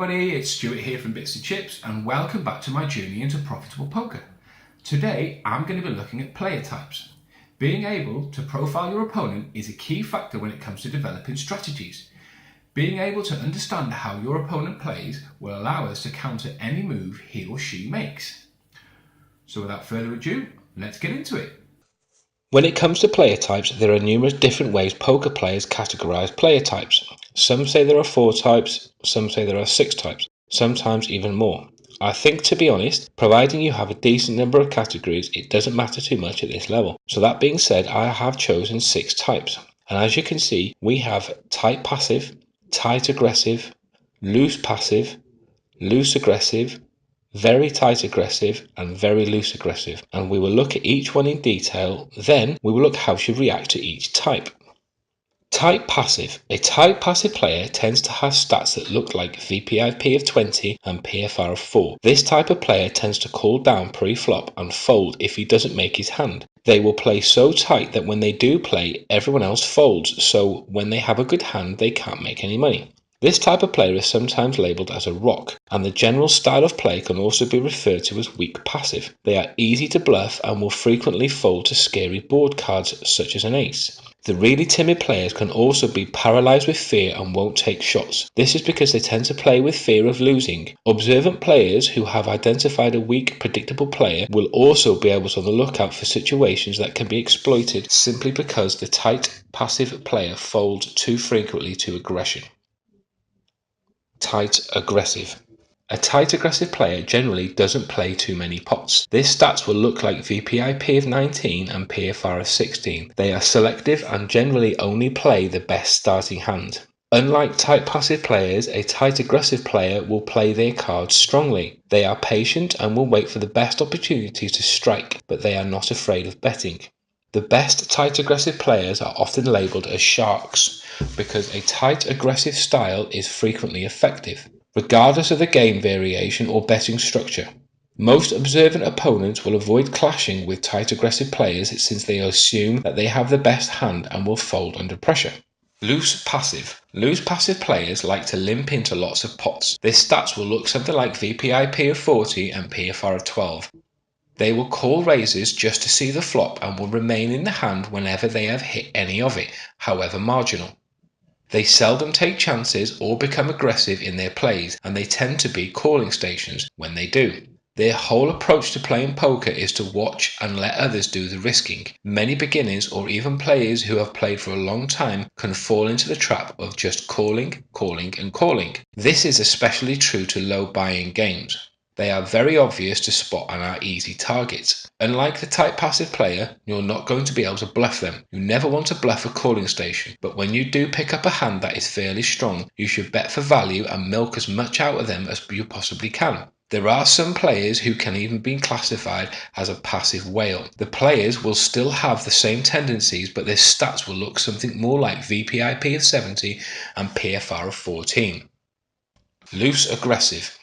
everybody, it's Stuart here from Bits and Chips and welcome back to my journey into profitable poker. Today I'm going to be looking at player types. Being able to profile your opponent is a key factor when it comes to developing strategies. Being able to understand how your opponent plays will allow us to counter any move he or she makes. So without further ado, let's get into it. When it comes to player types, there are numerous different ways poker players categorize player types. Some say there are 4 types, some say there are 6 types, sometimes even more. I think, to be honest, providing you have a decent number of categories, it doesn't matter too much at this level. So that being said, I have chosen 6 types. And as you can see, we have tight passive, tight aggressive, loose passive, loose aggressive, very tight aggressive and very loose aggressive, and we will look at each one in detail. Then we will look how to react to each type. Tight passive. A tight passive player tends to have stats that look like VPIP of 20 and PFR of 4. This type of player tends to call down pre-flop and fold if he doesn't make his hand. They will play so tight that when they do play, everyone else folds, so when they have a good hand they can't make any money. This type of player is sometimes labelled as a rock, and the general style of play can also be referred to as weak passive. They are easy to bluff and will frequently fold to scary board cards such as an ace. The really timid players can also be paralysed with fear and won't take shots. This is because they tend to play with fear of losing. Observant players who have identified a weak, predictable player will also be able to on the lookout for situations that can be exploited simply because the tight passive player folds too frequently to aggression. Tight aggressive. A tight aggressive player generally doesn't play too many pots. Their stats will look like VPIP of 19 and PFR of 16. They are selective and generally only play the best starting hand. Unlike tight passive players, a tight aggressive player will play their cards strongly. They are patient and will wait for the best opportunity to strike, but they are not afraid of betting. The best tight aggressive players are often labelled as sharks because a tight aggressive style is frequently effective, regardless of the game variation or betting structure. Most observant opponents will avoid clashing with tight aggressive players since they assume that they have the best hand and will fold under pressure. Loose passive. Loose passive players like to limp into lots of pots. Their stats will look something like VPIP of 40 and PFR of 12. They will call raises just to see the flop and will remain in the hand whenever they have hit any of it, however marginal. They seldom take chances or become aggressive in their plays, and they tend to be calling stations when they do. Their whole approach to playing poker is to watch and let others do the risking. Many beginners or even players who have played for a long time can fall into the trap of just calling, calling and calling. This is especially true to low buy-in games. They are very obvious to spot and are easy targets. Unlike the tight passive player, you're not going to be able to bluff them. You never want to bluff a calling station, but when you do pick up a hand that is fairly strong, you should bet for value and milk as much out of them as you possibly can. There are some players who can even be classified as a passive whale. The players will still have the same tendencies, but their stats will look something more like VPIP of 70 and PFR of 14. Loose aggressive.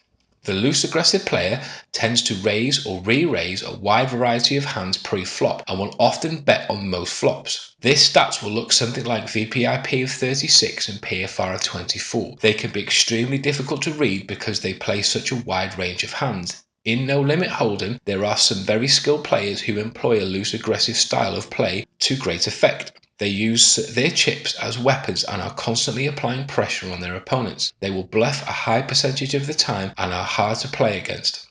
The loose aggressive player tends to raise or re-raise a wide variety of hands pre-flop and will often bet on most flops. Their stats will look something like VPIP of 36 and PFR of 24. They can be extremely difficult to read because they play such a wide range of hands. In No Limit Hold'em, there are some very skilled players who employ a loose aggressive style of play to great effect. They use their chips as weapons and are constantly applying pressure on their opponents. They will bluff a high percentage of the time and are hard to play against.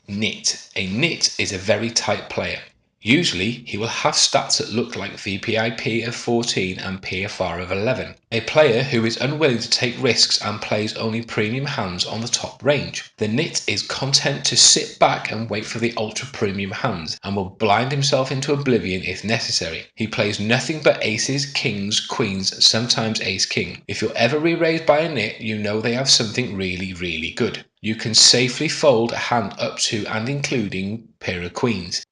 Nit. A nit is a very tight player. Usually, he will have stats that look like VPIP of 14 and PFR of 11. A player who is unwilling to take risks and plays only premium hands on the top range. The nit is content to sit back and wait for the ultra premium hands and will blind himself into oblivion if necessary. He plays nothing but aces, kings, queens, sometimes ace-king. If you're ever re-raised by a nit, you know they have something really, really good. You can safely fold a hand up to and including pair of queens.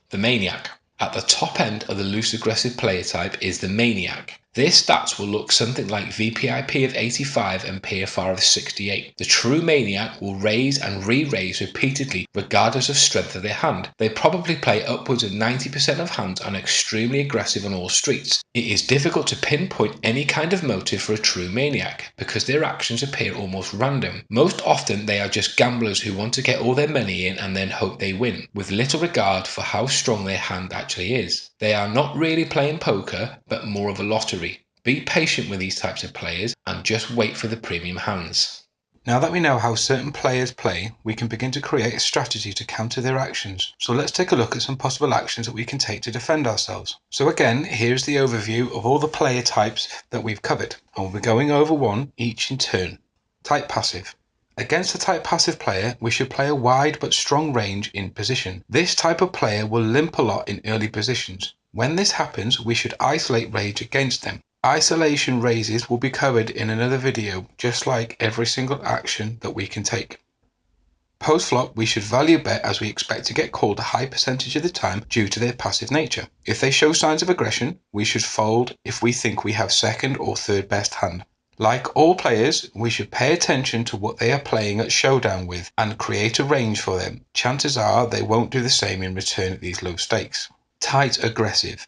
The Maniac. At the top end of the loose aggressive player type is the Maniac. Their stats will look something like VPIP of 85 and PFR of 68. The true maniac will raise and re-raise repeatedly regardless of strength of their hand. They probably play upwards of 90% of hands and are extremely aggressive on all streets. It is difficult to pinpoint any kind of motive for a true maniac because their actions appear almost random. Most often they are just gamblers who want to get all their money in and then hope they win, with little regard for how strong their hand actually is. They are not really playing poker, but more of a lottery. Be patient with these types of players and just wait for the premium hands. Now that we know how certain players play, we can begin to create a strategy to counter their actions. So let's take a look at some possible actions that we can take to defend ourselves. So again, here's the overview of all the player types that we've covered, and we'll be going over one each in turn. Type passive. Against a type passive player, we should play a wide but strong range in position. This type of player will limp a lot in early positions. When this happens, we should isolate rage against them. Isolation raises will be covered in another video, just like every single action that we can take. Post flop, we should value bet as we expect to get called a high percentage of the time due to their passive nature. If they show signs of aggression, we should fold if we think we have second or third best hand. Like all players, we should pay attention to what they are playing at showdown with and create a range for them. Chances are they won't do the same in return at these low stakes. Tight aggressive.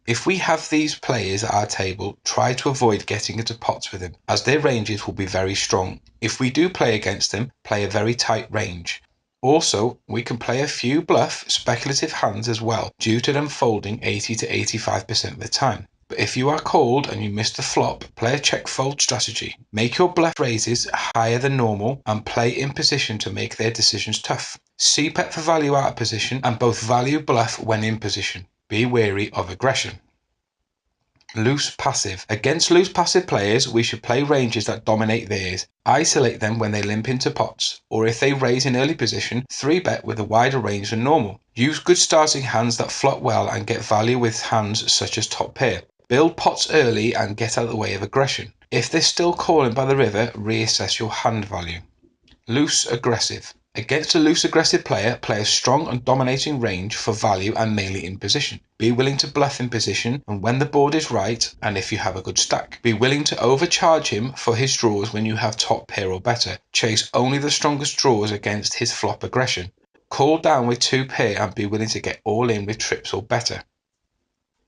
If we have these players at our table, try to avoid getting into pots with them, as their ranges will be very strong. If we do play against them, play a very tight range. Also, we can play a few bluff, speculative hands as well, due to them folding 80 to 85% of the time. But if you are called and you miss the flop, play a check fold strategy. Make your bluff raises higher than normal and play in position to make their decisions tough. C-bet for value out of position and both value bluff when in position. Be wary of aggression. Loose passive. Against loose passive players, we should play ranges that dominate theirs. Isolate them when they limp into pots, or if they raise in early position, 3-bet with a wider range than normal. Use good starting hands that flop well and get value with hands such as top pair. Build pots early and get out of the way of aggression. If they're still calling by the river, reassess your hand value. Loose aggressive. Against a loose aggressive player, play a strong and dominating range for value and mainly in position. Be willing to bluff in position and when the board is right and if you have a good stack. Be willing to overcharge him for his draws when you have top pair or better. Chase only the strongest draws against his flop aggression. Call down with 2 pair and be willing to get all in with trips or better.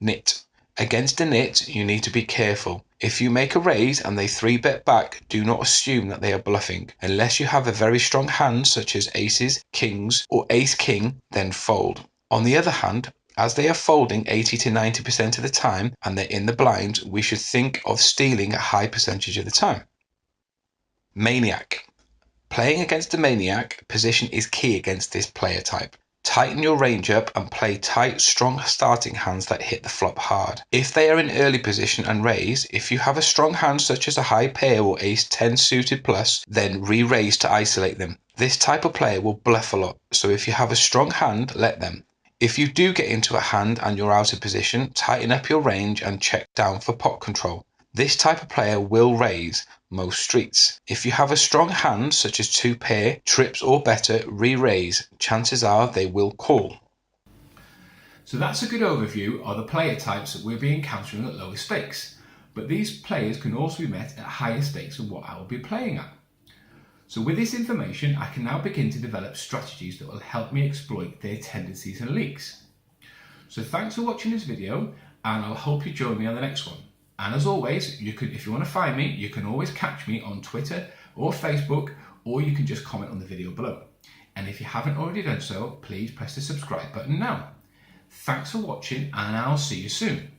Nit. Against a nit, you need to be careful. If you make a raise and they 3-bet back, do not assume that they are bluffing. Unless you have a very strong hand such as aces, kings or ace-king, then fold. On the other hand, as they are folding 80 to 90% of the time and they're in the blind, we should think of stealing a high percentage of the time. Maniac. Playing against a maniac, position is key against this player type. Tighten your range up and play tight, strong starting hands that hit the flop hard. If they are in early position and raise, if you have a strong hand such as a high pair or ace-10 suited plus, then re-raise to isolate them. This type of player will bluff a lot, so if you have a strong hand, let them. If you do get into a hand and you're out of position, tighten up your range and check down for pot control. This type of player will raise most streets. If you have a strong hand such as 2 pair, trips or better, re-raise. Chances are they will call. So that's a good overview of the player types that we'll be encountering at lower stakes, but these players can also be met at higher stakes than what I will be playing at. So with this information, I can now begin to develop strategies that will help me exploit their tendencies and leaks. So thanks for watching this video, and I'll hope you join me on the next one. And as always, if you want to find me, you can always catch me on Twitter or Facebook, or you can just comment on the video below. And if you haven't already done so, please press the subscribe button now. Thanks for watching, and I'll see you soon.